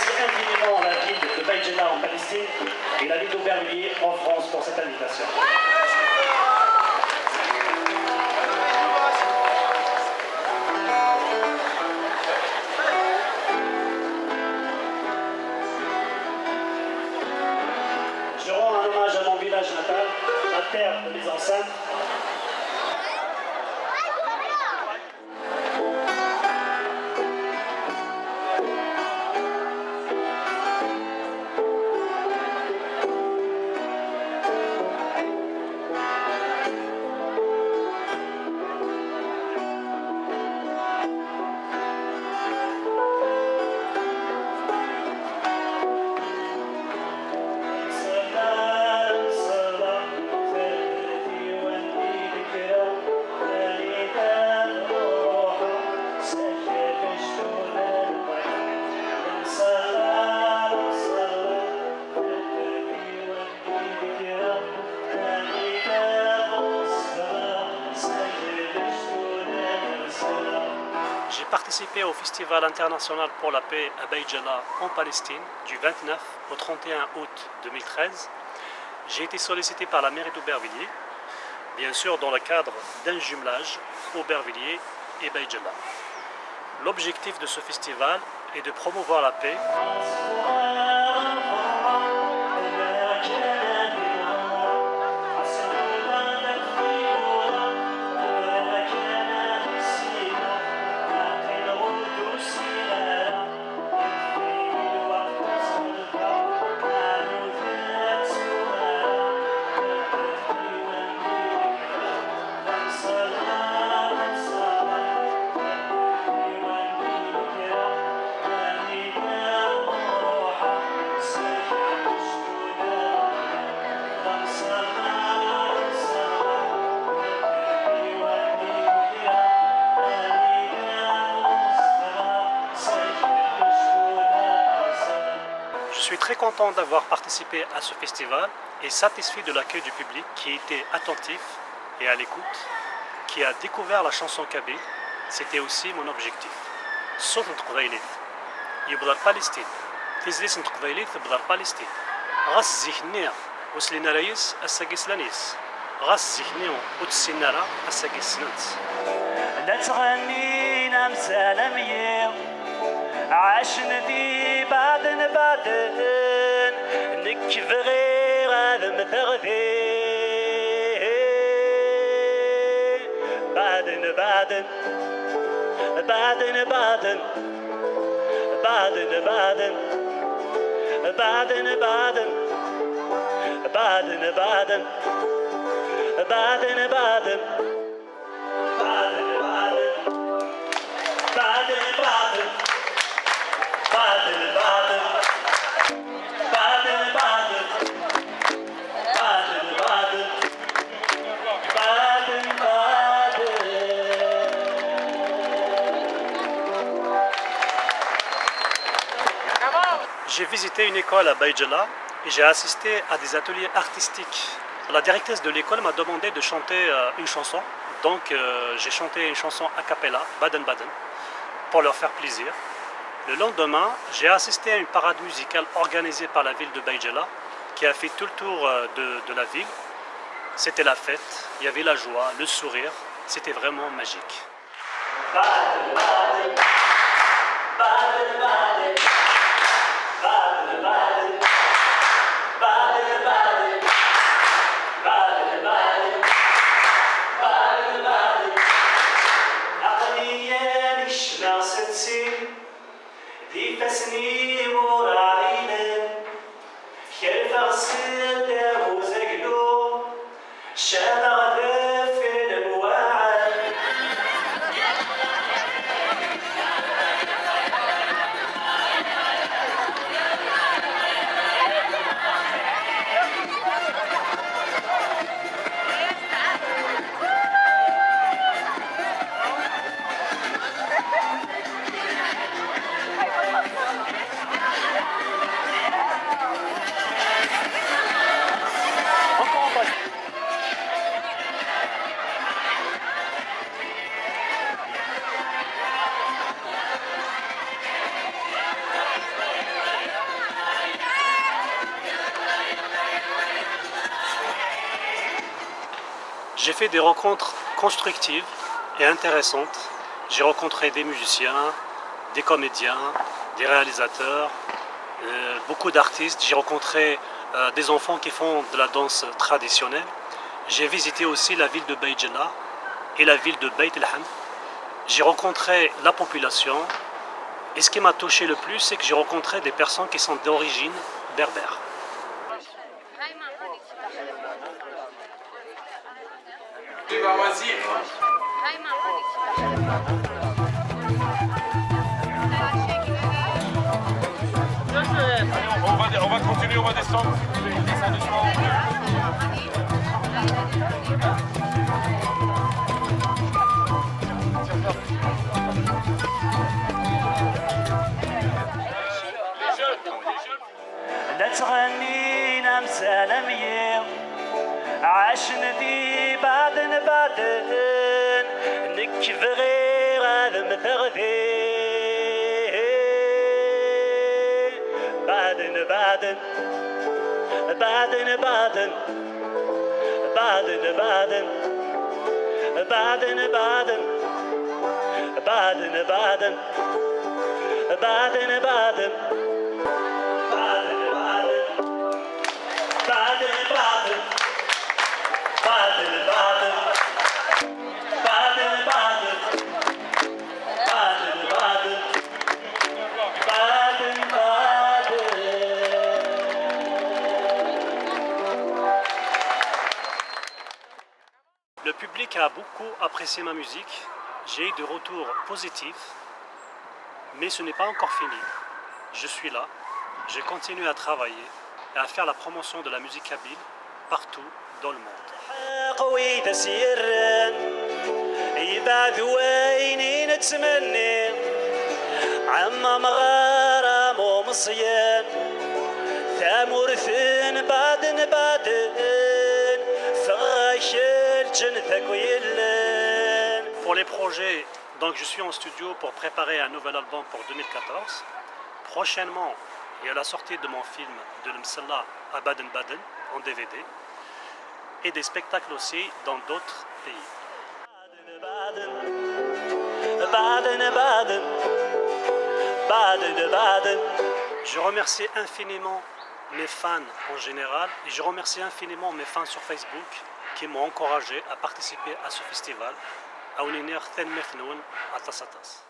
remercie infiniment la ville de Baïdjella en Palestine et la ville d'Aubervilliers en France pour cette invitation. Je rends un hommage à mon village natal, la terre de mes ancêtres. J'ai participé au Festival international pour la paix à Baïdjella en Palestine du 29 au 31 août 2013. J'ai été sollicité par la mairie d'Aubervilliers, bien sûr dans le cadre d'un jumelage Aubervilliers et Baïdjella. L'objectif de ce festival est de promouvoir la paix Je suis très content d'avoir participé à ce festival et satisfait de l'accueil du public qui était attentif et à l'écoute, qui a découvert la chanson kabyle. C'était aussi mon objectif. صوت نتقبيليت يبدأ فلسطين تزليس نتقبيليت تبدأ فلسطين غاس زيخنيا وسلينا رئيس الساقيس لانيس غاس زيخنيا وتسينارا الساقيس سنانس لا تغنينا مسالمية عاشنا دي بعدن نكف غير هذا مثغثي بعدن بعدن بعدن بعدن بعدن بعدن بعدن بعدن بعدن بعدن بعدن بعدن J'ai visité une école à Baïdjella et j'ai assisté à des ateliers artistiques. La directrice de l'école m'a demandé de chanter une chanson, donc j'ai chanté une chanson a cappella, Baden Baden, pour leur faire plaisir. Le lendemain, j'ai assisté à une parade musicale organisée par la ville de Baïdjella qui a fait tout le tour de la ville. C'était la fête, il y avait la joie, le sourire, c'était vraiment magique. Baden, Baden, Baden, Baden. Baden, Baden, Baden, Baden, Baden, Baden, Baden, Baden. عقليا نشمع ستسين دي فسني وراعينا كيف غسل داو زقلو شابع ذافي المواعد J'ai fait des rencontres constructives et intéressantes. J'ai rencontré des musiciens, des comédiens, des réalisateurs, beaucoup d'artistes. J'ai rencontré des enfants qui font de la danse traditionnelle. J'ai visité aussi la ville de Baïdjala et la ville de Beit el-Hamd. J'ai rencontré la population et ce qui m'a touché le plus, c'est que j'ai rencontré des personnes qui sont d'origine berbère. On va continuer, on va descendre. Descends doucement. لا تغنينا مسالمية عاشنا دي بعدن نكف غير هذا مثغثي بعدن بعدن بعدن بعدن بعدن بعدن بعدن بعدن بعدن بعدن بعدن Le public a beaucoup apprécié ma musique. J'ai eu des retours positifs, mais ce n'est pas encore fini. Je suis là, je continue à travailler et à faire la promotion de la musique kabyle partout dans le monde. قوي سيرا يبعد ويني نتمني عما مغارم ومصيان ثامورثن بعدن فغاشل جنثك ويلان. Pour les projets, donc je suis en studio pour préparer un nouvel album pour 2014. Prochainement, il y a la sortie de mon film de l'Msalla à Baden-Baden en DVD et des spectacles aussi dans d'autres pays. Je remercie infiniment mes fans en général et je remercie infiniment mes fans sur Facebook qui m'ont encouragé à participer à ce festival à Uniner Ten Mefnoun à Tassatas.